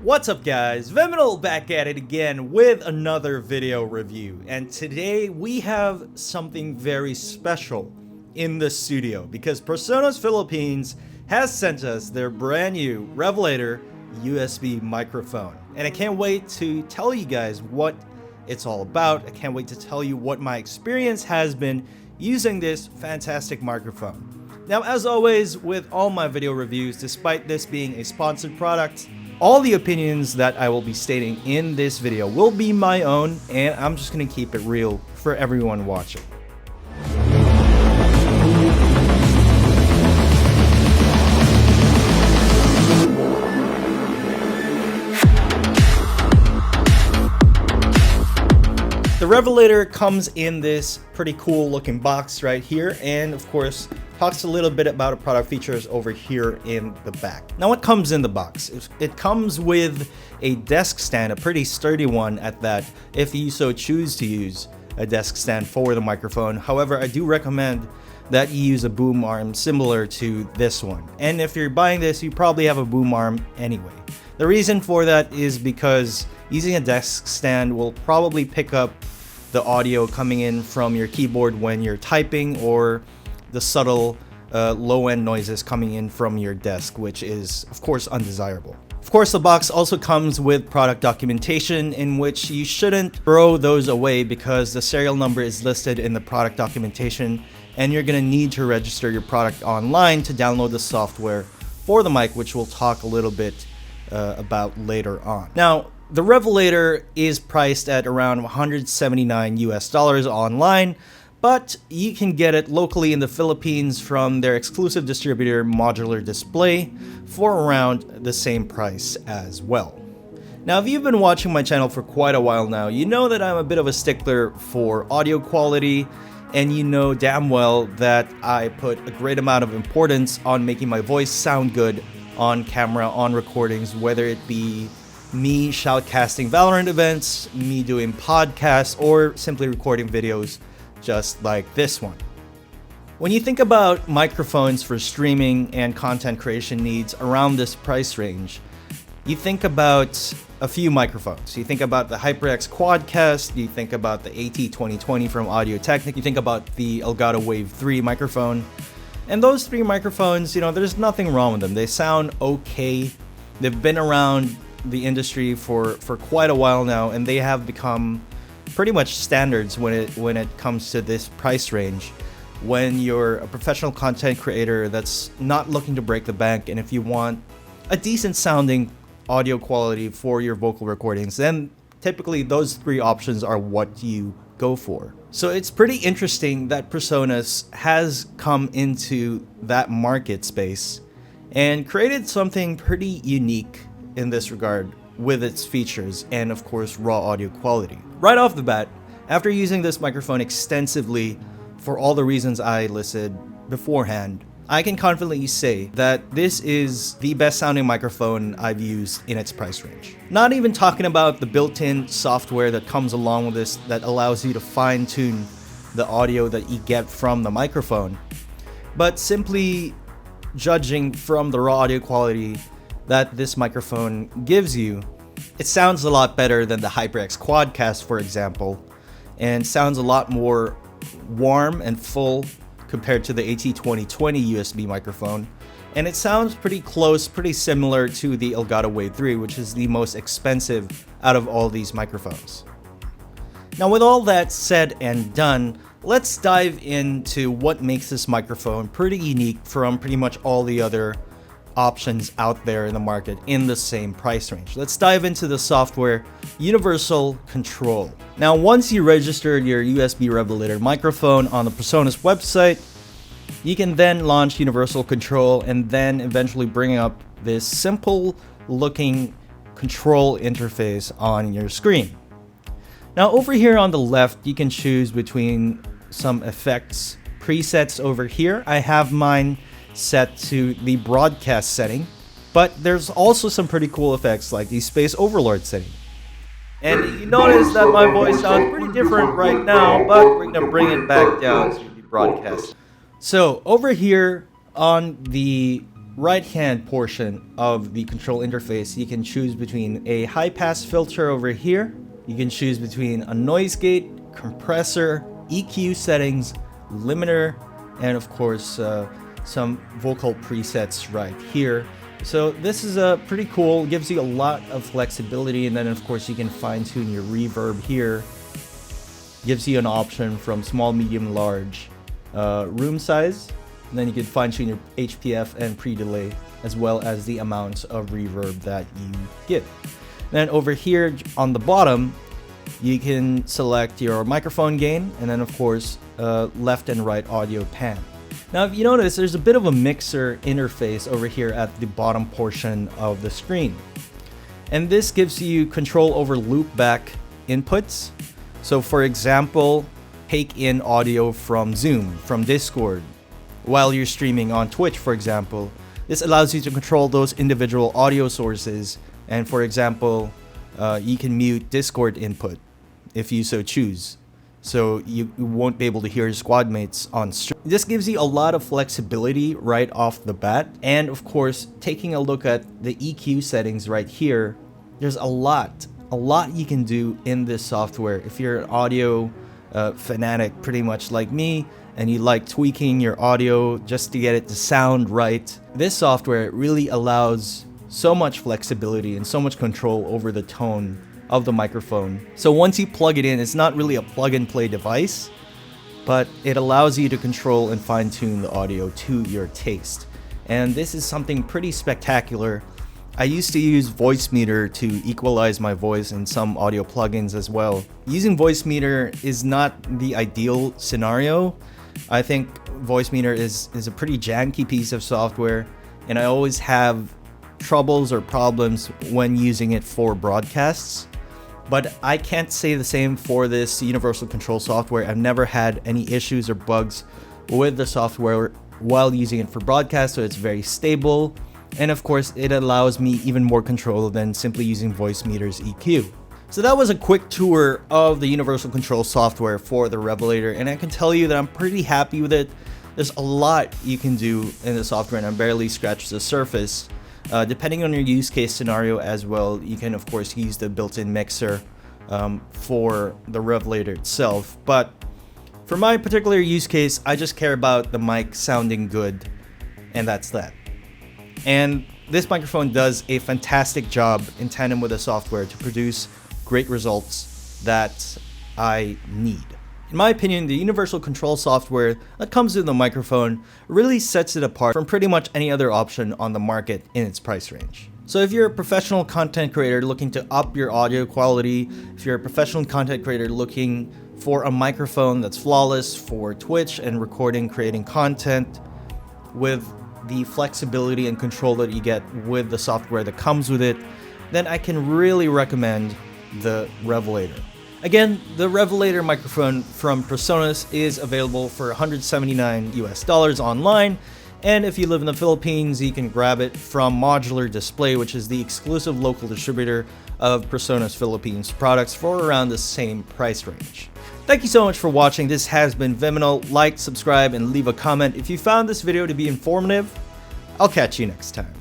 What's up guys, Vyminal back at it again with another video review, and today we have something very special in the studio because Presonus Philippines has sent us their brand new Revelator USB microphone, and I can't wait to tell you guys what it's all about. I can't wait to tell you what my experience has been using this fantastic microphone. Now, as always with all my video reviews, despite this being a sponsored product, all the opinions that I will be stating in this video will be my own, and I'm just going to keep it real for everyone watching. The Revelator comes in this pretty cool looking box right here, and of course talks a little bit about the product features over here in the back. Now, what comes in the box? It comes with a desk stand, a pretty sturdy one at that, if you so choose to use a desk stand for the microphone. However, I do recommend that you use a boom arm similar to this one. And if you're buying this, you probably have a boom arm anyway. The reason for that is because using a desk stand will probably pick up the audio coming in from your keyboard when you're typing, or the subtle low-end noises coming in from your desk, which is of course undesirable. Of course, the box also comes with product documentation, in which you shouldn't throw those away because the serial number is listed in the product documentation, and you're going to need to register your product online to download the software for the mic, which we'll talk a little bit about later on. Now, the Revelator is priced at around $179 US online, but you can get it locally in the Philippines from their exclusive distributor Modular Display for around the same price as well. Now, if you've been watching my channel for quite a while now, you know that I'm a bit of a stickler for audio quality, and you know damn well that I put a great amount of importance on making my voice sound good on camera, on recordings, whether it be me shoutcasting Valorant events, me doing podcasts, or simply recording videos just like this one. When you think about microphones for streaming and content creation needs around this price range, you think about a few microphones. You think about the HyperX Quadcast, you think about the AT2020 from Audio-Technica, you think about the Elgato Wave 3 microphone. And those three microphones, you know, there's nothing wrong with them. They sound okay. They've been around the industry for quite a while now, and they have become pretty much standards when it comes to this price range. When you're a professional content creator that's not looking to break the bank, and if you want a decent sounding audio quality for your vocal recordings, then typically those three options are what you go for. So it's pretty interesting that Presonus has come into that market space and created something pretty unique in this regard with its features and of course raw audio quality. Right off the bat, after using this microphone extensively for all the reasons I listed beforehand, I can confidently say that this is the best sounding microphone I've used in its price range. Not even talking about the built-in software that comes along with this that allows you to fine-tune the audio that you get from the microphone, but simply judging from the raw audio quality that this microphone gives you, it sounds a lot better than the HyperX Quadcast, for example, and sounds a lot more warm and full compared to the AT2020 USB microphone, and it sounds pretty close, pretty similar to the Elgato Wave 3, which is the most expensive out of all these microphones. Now, with all that said and done, let's dive into what makes this microphone pretty unique from pretty much all the other options out there in the market in the same price range. Let's dive into the software Universal Control. Now, once you registered your USB Revelator microphone on the Presonus website, you can then launch Universal Control and then eventually bring up this simple looking control interface on your screen. Now, over here on the left, you can choose between some effects presets over here. I have mine set to the broadcast setting, but there's also some pretty cool effects like the Space Overlord setting. And you notice that my voice sounds pretty different right now, but we're gonna bring it back down to the broadcast. So over here on the right hand portion of the control interface, you can choose between a high pass filter over here. You can choose between a noise gate, compressor, EQ settings, limiter, and of course some vocal presets right here. So this is pretty cool, gives you a lot of flexibility, and then of course you can fine tune your reverb here. Gives you an option from small, medium, large, room size, and then you can fine tune your HPF and pre-delay, as well as the amounts of reverb that you give. Then over here on the bottom, you can select your microphone gain, and then of course left and right audio pan. Now if you notice, there's a bit of a mixer interface over here at the bottom portion of the screen, and this gives you control over loopback inputs. So for example, take in audio from Zoom, from Discord, while you're streaming on Twitch, for example. This allows you to control those individual audio sources, and for example, you can mute Discord input if you so choose, so you won't be able to hear your squad mates on stream. This gives you a lot of flexibility right off the bat, and of course, taking a look at the EQ settings right here, there's a lot you can do in this software. If you're an audio fanatic pretty much like me, and you like tweaking your audio just to get it to sound right, this software really allows so much flexibility and so much control over the tone of the microphone. So once you plug it in, it's not really a plug and play device, but it allows you to control and fine tune the audio to your taste. And this is something pretty spectacular. I used to use Voicemeeter to equalize my voice in some audio plugins as well. Using Voicemeeter is not the ideal scenario. I think Voicemeeter is a pretty janky piece of software, and I always have troubles or problems when using it for broadcasts. But I can't say the same for this universal control software. I've never had any issues or bugs with the software while using it for broadcast, so it's very stable. And of course, it allows me even more control than simply using Voicemeeter's EQ. So that was a quick tour of the universal control software for the Revelator, and I can tell you that I'm pretty happy with it. There's a lot you can do in the software, and I barely scratched the surface. Depending on your use case scenario as well, you can of course use the built-in mixer for the Revelator itself. But for my particular use case, I just care about the mic sounding good, and that's that. And this microphone does a fantastic job in tandem with the software to produce great results that I need. In my opinion, the universal control software that comes with the microphone really sets it apart from pretty much any other option on the market in its price range. So if you're a professional content creator looking to up your audio quality, if you're a professional content creator looking for a microphone that's flawless for Twitch and recording, creating content with the flexibility and control that you get with the software that comes with it, then I can really recommend the Revelator. Again, the Revelator microphone from Presonus is available for $179 US online, and if you live in the Philippines, you can grab it from Modular Display, which is the exclusive local distributor of Presonus Philippines products, for around the same price range. Thank you so much for watching. This has been Vyminal. Like, subscribe, and leave a comment if you found this video to be informative. I'll catch you next time.